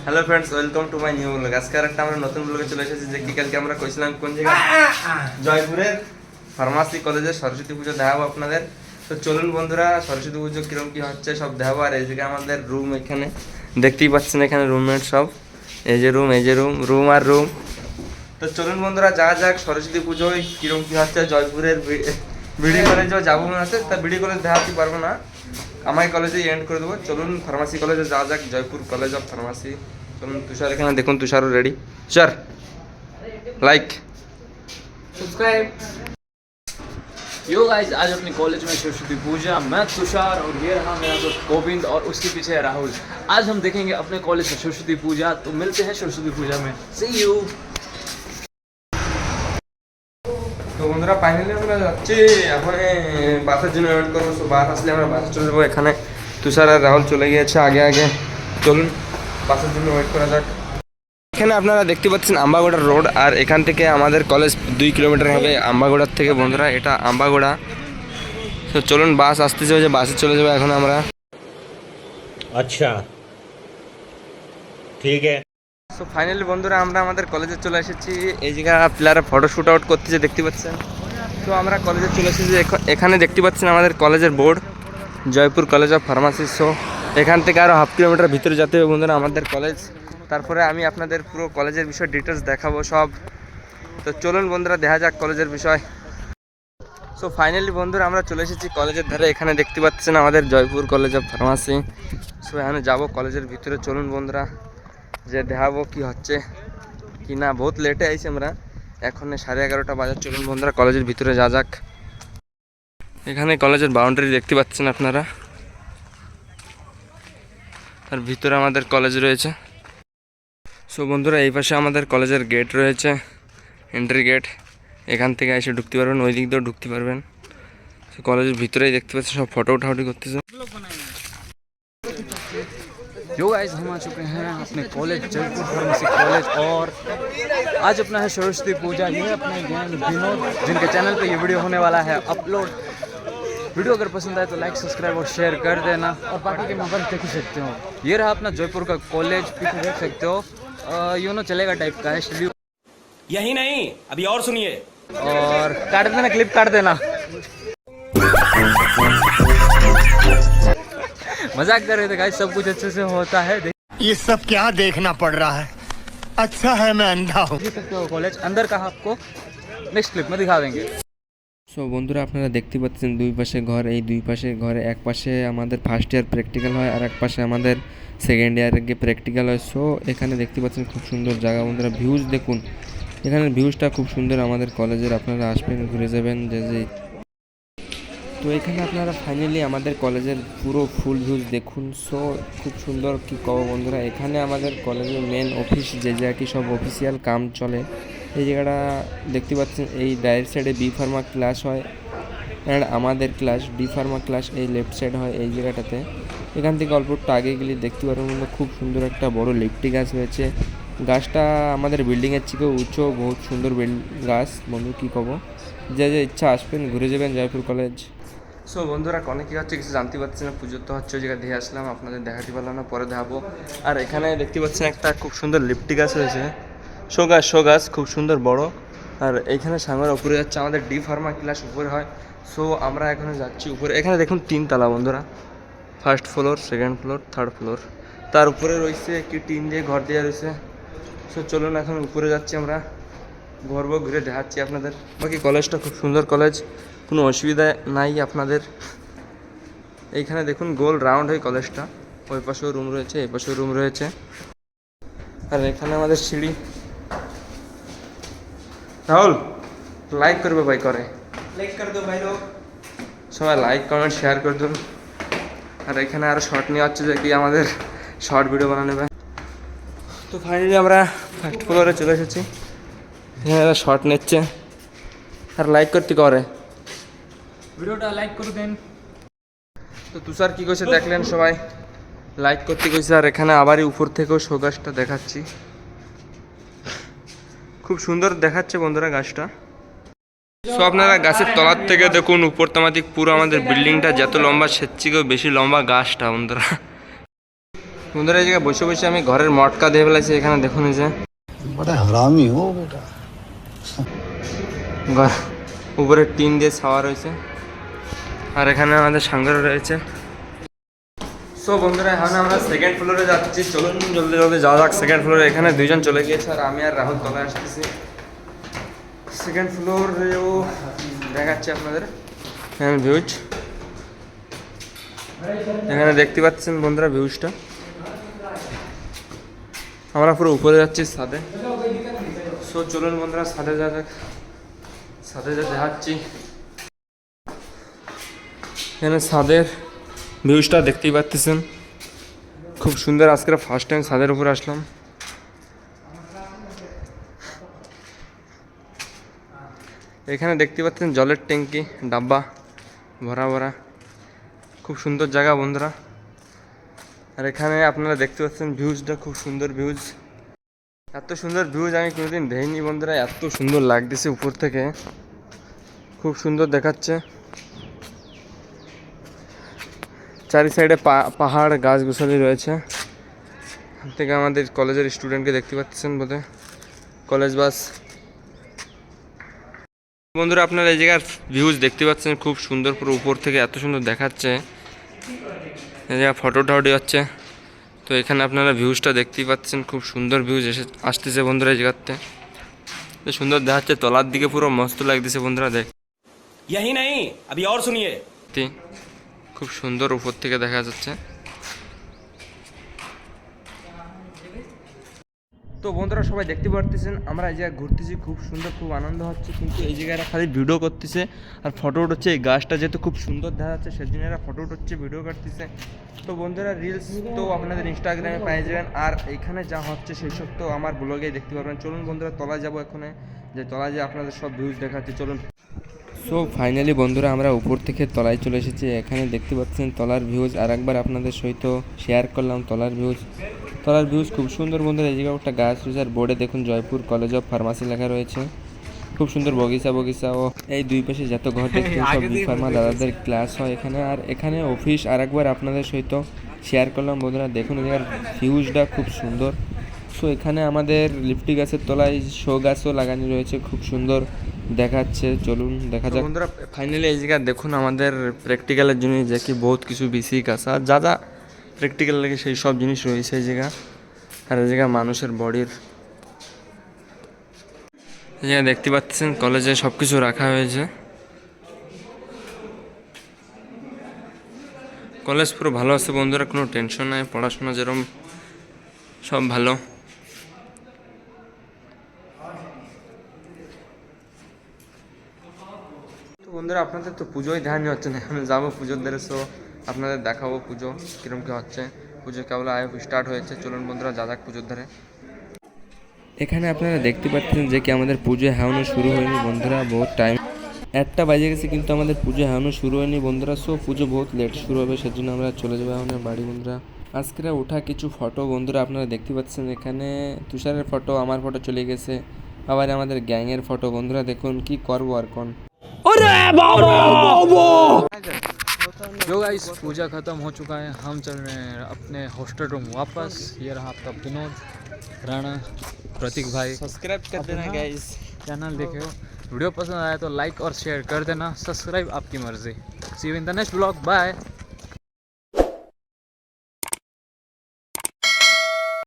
Hello friends, welcome to my new blog. আজকে আরেকটা আমরা নতুন ব্লগে চলে এসেছি। যে কি কালকে আমরা কইছিলাম কোন জায়গায়, জয়পুরের ফার্মাসি কলেজে সরস্বতী পুজো দেখাবো আপনাদের। তো চলুন বন্ধুরা, সরস্বতী পুজো কিরকম কি হচ্ছে সব দেখাবো। আর এই জায়গায় আমাদের রুম, এখানে দেখতেই পাচ্ছেন, এখানে রুমমেট সব, এই যে রুম, এই যে রুম, রুম আর রুম। তো চলুন বন্ধুরা, যা যাক সরস্বতী পুজোয় কিরকম কি হচ্ছে জয়পুরের বিডি কলেজেও যাবো মনে আছে। তা বিডি কলেজ দেখাতে পারবো না, আমার কলেজে এন্ড করে দেবো। চলুন ফার্মাসি কলেজে যাওয়া যাক, জয়পুর কলেজ অফ ফার্মাসি। চলুন, তুষার এখানে দেখুন, তুষারও রেডি। তুষার লাইক सब्सक्राइब। यो गाइस, आज अपने कॉलेज में सरस्वती पूजा। मैं तुषार और ये रहा मेरा दोस्त गोविंद और उसके पीछे है राहुल। आज हम देखेंगे अपने कॉलेज में सरस्वती पूजा। तो मिलते हैं सरस्वती पूजा में। सी यू। তো বন্ধুরা, ফাইনালি আমরা যাচ্ছি এখন বাসের জন্য ওয়েট করবো। তো বাস আসলে আমরা বাসে চলে যাবো। এখানে তুষার আর রাহুল চলে গিয়েছে আগে আগে। চলুন বাসের জন্য ওয়েট করা যাক। এখানে আপনারা দেখতে পাচ্ছেন আম্বাগোড়া রোড, আর এখান থেকে আমাদের কলেজ 2 কিলোমিটার হবে আম্বাগোড়ার থেকে। বন্ধুরা, এটা আম্বাগোড়া। তো চলুন, বাস আসতেছে, যে বাসে চলে যাবো এখন আমরা। अच्छा ठीक है। সো ফাইনালি বন্ধুরা, আমরা আমাদের কলেজে চলে এসেছি। এই জায়গা প্লেয়াররা ফটো শ্যুট আউট করতেছে, দেখতে পাচ্ছেন। তো আমরা কলেজে চলে এসেছি। এখানে দেখতে পাচ্ছেন আমাদের কলেজের board, Jaipur college of pharmacy. So এখান থেকে আরও 1/2 কিলোমিটার ভিতরে যেতে হবে বন্ধুরা আমাদের কলেজ। তারপরে আমি আপনাদের পুরো কলেজের বিষয়ে ডিটেলস দেখাবো সব। তো চলুন বন্ধুরা, দেখা যাক কলেজের বিষয়। সো ফাইনালি বন্ধুরা, আমরা চলে এসেছি কলেজের ধারে। এখানে দেখতে পাচ্ছেন আমাদের Jaipur college of pharmacy. So এখানে যাবো কলেজের ভিতরে। চলুন বন্ধুরা, যে দেখাবো কি হচ্ছে কি না। বহুত লেটে আইছি আমরা, এখন 11:30 বাজে। চলুন বন্ধুরা, কলেজের ভিতরে যা যাক। এখানে কলেজের বাউন্ডারি দেখতে পাচ্ছেন আপনারা, আর ভিতরে আমাদের কলেজ রয়েছে। সো বন্ধুরা, এই পাশে আমাদের কলেজের গেট রয়েছে, এন্ট্রি গেট। এখান থেকে এসে ঢুকতে পারবেন, ওই দিক দিয়েও ঢুকতে পারবেন। সো কলেজের ভিতরেই দেখতে পাচ্ছেন সব ফটো উঠাউটি করতেছে। यो गाइस, हम आ चुके हैं अपने कॉलेज, जयपुर फार्मेसी कॉलेज। और आज अपना है सरस्वती पूजा। ये है अपने गैंग विनोद, जिनके चैनल पे ये वीडियो होने वाला है अपलोड। वीडियो अगर पसंद आए तो लाइक, सब्सक्राइब और शेयर कर देना। और बाकी के मोबाइल देख ही सकते हो। ये रहा अपना जयपुर का कॉलेज, पीछे देख सकते हो। यूनो चलेगा टाइप का है स्टूडियो। यही नहीं, अभी और सुनिए। और काट देना, क्लिप काट देना। मजाक कर रहे थे गाइस, सब कुछ अच्छे से होता है। ये सब क्या देखना पड़ रहा है। अच्छा है मैं अंधा हूँ। देख सकते हो कॉलेज अंदर का, आपको नेक्स्ट क्लिप में दिखा देंगे। সো বন্ধুরা, আপনারা দেখতে পাচ্ছেন দুই পাশে ঘর। এই দুই পাশে ঘরে এক পাশে আমাদের ফার্স্ট ইয়ার প্র্যাকটিক্যাল হয়, আর এক পাশে আমাদের সেকেন্ড ইয়ারে গিয়ে প্র্যাকটিক্যাল হয়। সো এখানে দেখতে পাচ্ছেন খুব সুন্দর জায়গা বন্ধুরা, ভিউজ দেখুন। এখানের ভিউজটা খুব সুন্দর আমাদের কলেজের। আপনারা আসবেন, ঘুরে যাবেন যে যে। তো এখানে আপনারা ফাইনালি আমাদের কলেজের পুরো ফুল ভিউজ দেখুন। সো খুব সুন্দর, কি কব বন্ধুরা। এখানে আমাদের কলেজের মেন অফিস, যে জায়গাটি সব অফিসিয়াল কাম চলে, এই জায়গাটা দেখতে পাচ্ছেন। এই রাইট সাইডে বি ফার্মা ক্লাস হয়, অ্যান্ড আমাদের ক্লাস ডি ফার্মা ক্লাস এই লেফট সাইড হয় এই জায়গাটাতে। এখান থেকে অল্প একটু আগে গেলে দেখতে পারবেন বন্ধু, খুব সুন্দর একটা বড় লিফটি গাছ রয়েছে। গাছটা আমাদের বিল্ডিংয়ের থেকেও উঁচু, বহুত সুন্দর গাছ বন্ধু, কী কব। যে যে ইচ্ছা আসবেন, ঘুরে যাবেন জয়পুর কলেজ। সো বন্ধুরা, অনেক কী হচ্ছে কিছু জানতে পারছি না। পুজোর তো হচ্ছে, ওই জায়গায় দিয়ে আসলাম, আপনাদের দেখাতে পারলাম না, পরে দেখাবো। আর এখানে দেখতে পাচ্ছেন একটা খুব সুন্দর লিফটি গাছ রয়েছে, শো গাছ খুব সুন্দর বড়। আর এইখানে সামনের উপরে যাচ্ছে আমাদের ডি ফার্মা ক্লাস, উপরে হয়। সো আমরা এখানে যাচ্ছি উপরে। এখানে দেখুন 3 তলা বন্ধুরা, first floor, second floor, third floor. তার উপরে রয়েছে কি টিন দিয়ে ঘর দেওয়া রয়েছে। সো চলুন এখন উপরে যাচ্ছি আমরা, ঘুরবো, ঘুরে দেখাচ্ছি আপনাদের। বাকি কলেজটা খুব সুন্দর কলেজ, কোনো অসুবিধা নাই আপনাদের। এইখানে দেখুন গোল রাউন্ড হয় কলেজটা, ওই পাশেও রুম রয়েছে, এই পাশেও রুম রয়েছে। আর এখানে আমাদের সিঁড়ি। রাহুল লাইক করবে ভাই, করে लाइक कर दो भाई लोग। সবাই লাইক কমেন্ট শেয়ার করে দেবেন। আর এখানে আরও শর্ট নিয়ে হচ্ছে, যে কি আমাদের শর্ট ভিডিও বানানো নেবে। তো ফাইনালি আমরা ফার্স্ট ফ্লোরে চলে এসেছি। এখানে শর্ট নিচ্ছে আর লাইক করতে করে। ভিডিওটা লাইক করে দেন। তো তুষার কী কইছে দেখলেন সবাই, লাইক করতে কইছে। আর এখানে আবারই উপর থেকেও শো গাছটা দেখাচ্ছি, খুব সুন্দর দেখাচ্ছে বন্ধুরা গাছটা। সো আপনারা গাছের তলার থেকে দেখুন উপর তামাতিক পুরো আমাদের বিল্ডিংটা যত লম্বা, সের থেকেও বেশি লম্বা গাছটা বন্ধুরা। বন্ধুরা এই জায়গায় বসে বসে আমি ঘরের মটকা দিয়ে ফেলাইছি। এখানে দেখুন এই যে बड़ा हरामी हो बेटा। উপরে টিন দিয়ে ছাওয়া রয়েছে, আর এখানে আমাদের সাঙ্গর রয়েছে। সো বন্ধুরা এখন আমরা সেকেন্ড ফ্লোরে যাচ্ছি, চলুন জলদি জলদি যাওয়া যাক সেকেন্ড ফ্লোরে। এখানে দুইজন চলে গিয়েছে আর আমি আর রাহুল তলায় আসতেছি। সেকেন্ড ফ্লোরেও দেখাচ্ছি আপনাদের এখানে ভিউজ। এখানে দেখতে পাচ্ছেন বন্ধুরা ভিউজটা। আমরা পুরো উপরে যাচ্ছি ছাদে। সো চলুন বন্ধুরা ছাদে যা যাক, ছাদে যা দেখাচ্ছি। এখানে ছাদের ভিউজটা দেখতেই পাচ্ছেন, খুব সুন্দর। আজকে ফার্স্ট টাইম ছাদের উপরে আসলাম। এখানে দেখতে পাচ্ছেন জলের ট্যাঙ্কি, ডাব্বা ভরা ভরা, খুব সুন্দর জায়গা বন্ধুরা। আর এখানে আপনারা দেখতে পাচ্ছেন ভিউজটা, খুব সুন্দর ভিউজ। এত সুন্দর ভিউজ আমি কোনোদিন দেখিনি বন্ধুরা, এত সুন্দর লাগতেছে উপর থেকে, খুব সুন্দর দেখাচ্ছে। চারি সাইডে পাহাড় গাছগুছালি রয়েছে। এখান থেকে আমাদের কলেজের স্টুডেন্টকে দেখতে পাচ্ছেন বোধহয়, কলেজ বাস। বন্ধুরা আপনারা এই জায়গার ভিউজ দেখতে পাচ্ছেন, খুব সুন্দর, পুরো উপর থেকে এত সুন্দর দেখাচ্ছে। এই জায়গায় ফটো টাউটি হচ্ছে, তো এখানে আপনারা ভিউজটা দেখতেই পাচ্ছেন, খুব সুন্দর ভিউজ আসতেছে বন্ধুরা। এই জায়গাতে সুন্দর দেখাচ্ছে, তলার দিকে পুরো মস্ত লাগতেছে বন্ধুরা। यही नहीं अभी और सुनिए। খুব সুন্দর উপর থেকে দেখা যাচ্ছে। তো বন্ধুরা সবাই দেখতে পারতেছেন আমরা এই জায়গায় ঘুরতেছি, খুব সুন্দর, খুব আনন্দ হচ্ছে। কিন্তু এই জায়গায় খালি ভিডিও করতেছে আর ফটো উঠছে। এই গাছটা যেহেতু খুব সুন্দর দেখা যাচ্ছে সেজন্য এরা ফটো উঠছে, ভিডিও করতেছে। তো বন্ধুরা রিলস তো আপনাদের ইনস্টাগ্রামে পেয়ে যাবেন, আর এখানে যা হচ্ছে সেই সব তো আমার ব্লগে দেখতে পারবেন। চলুন বন্ধুরা তলায় যাবো এখানে, যে তলায় যে আপনাদের সব ভিউজ দেখাচ্ছে, চলুন। সো ফাইনালি বন্ধুরা আমরা উপর থেকে তলায় চলে এসেছি। এখানে দেখতে পাচ্ছেন তলার ভিউজ, আর একবার আপনাদের সহিত শেয়ার করলাম তলার ভিউজ। তলার ভিউজ খুব সুন্দর বন্ধুরা। এই জায়গায় একটা গাছ রয়েছে, আর বোর্ডে দেখুন জয়পুর কলেজ অফ ফার্মাসি লেখা রয়েছে। খুব সুন্দর বগিচা বগিচা, ও এই দুই পাশে যত ঘর দেখছেন সব বি ফার্মা দাদাদের ক্লাস হয় এখানে। আর এখানে অফিস আর একবার আপনাদের সহিত শেয়ার করলাম বন্ধুরা। দেখুন এই জায়গার ভিউজটা খুব সুন্দর। সো এখানে আমাদের লিফটি গাছের তলায় শো গাছও লাগানো রয়েছে, খুব সুন্দর দেখাচ্ছে। চলুন দেখা যাক বন্ধুরা। ফাইনালি এই জায়গায় দেখুন আমাদের প্র্যাকটিক্যালের জন্য যে কি বহুত কিছু বেশি কাঁচা যা যা প্র্যাকটিক্যাল লাগে সেই সব জিনিস রয়েছে এই জায়গা। আর এই জায়গা মানুষের বডির, এই জায়গায় দেখতে পাচ্ছেন কলেজে সব কিছু রাখা হয়েছে। কলেজ পুরো ভালো আছে বন্ধুরা, কোনো টেনশন নাই, পড়াশোনা যেরকম সব ভালো। তো বন্ধুরা আপনাদের তো পুজোই ধ্যানই হচ্ছে না, আমি যাবো পুজোর ধারে। সো আপনাদের দেখাবো পুজো কীরকম কী হচ্ছে। পুজো কেবল স্টার্ট হয়েছে, চলুন বন্ধুরা যা যাক পুজোর ধারে। এখানে আপনারা দেখতে পাচ্ছেন যে কি আমাদের পুজো এখনো শুরু হয়নি বন্ধুরা, বহুত টাইম 1টা বাজে গেছে কিন্তু আমাদের পুজো এখনো শুরু হয়নি বন্ধুরা। সো পুজো বহুত লেট শুরু হবে, সেজন্য আমরা চলে যাবো এখন বাড়ি বন্ধুরা। আজকের ওঠা কিছু ফটো বন্ধুরা আপনারা দেখতে পাচ্ছেন। এখানে তুষারের ফটো, আমার ফটো চলে গেছে, আবার আমাদের গ্যাংয়ের ফটো বন্ধুরা। দেখুন কি করবো আর কোন। जो गाइस पूजा खत्म हो चुका है, हम चल रहे हैं अपने हॉस्टल रूम वापस। ये रहा आपका विनोद राणा, प्रतीक भाई। सब्सक्राइब कर देना गाइस, चैनल देखे हो, वीडियो पसंद आया तो लाइक और शेयर कर देना, सब्सक्राइब आपकी मर्जी। See you in the next blog, bye.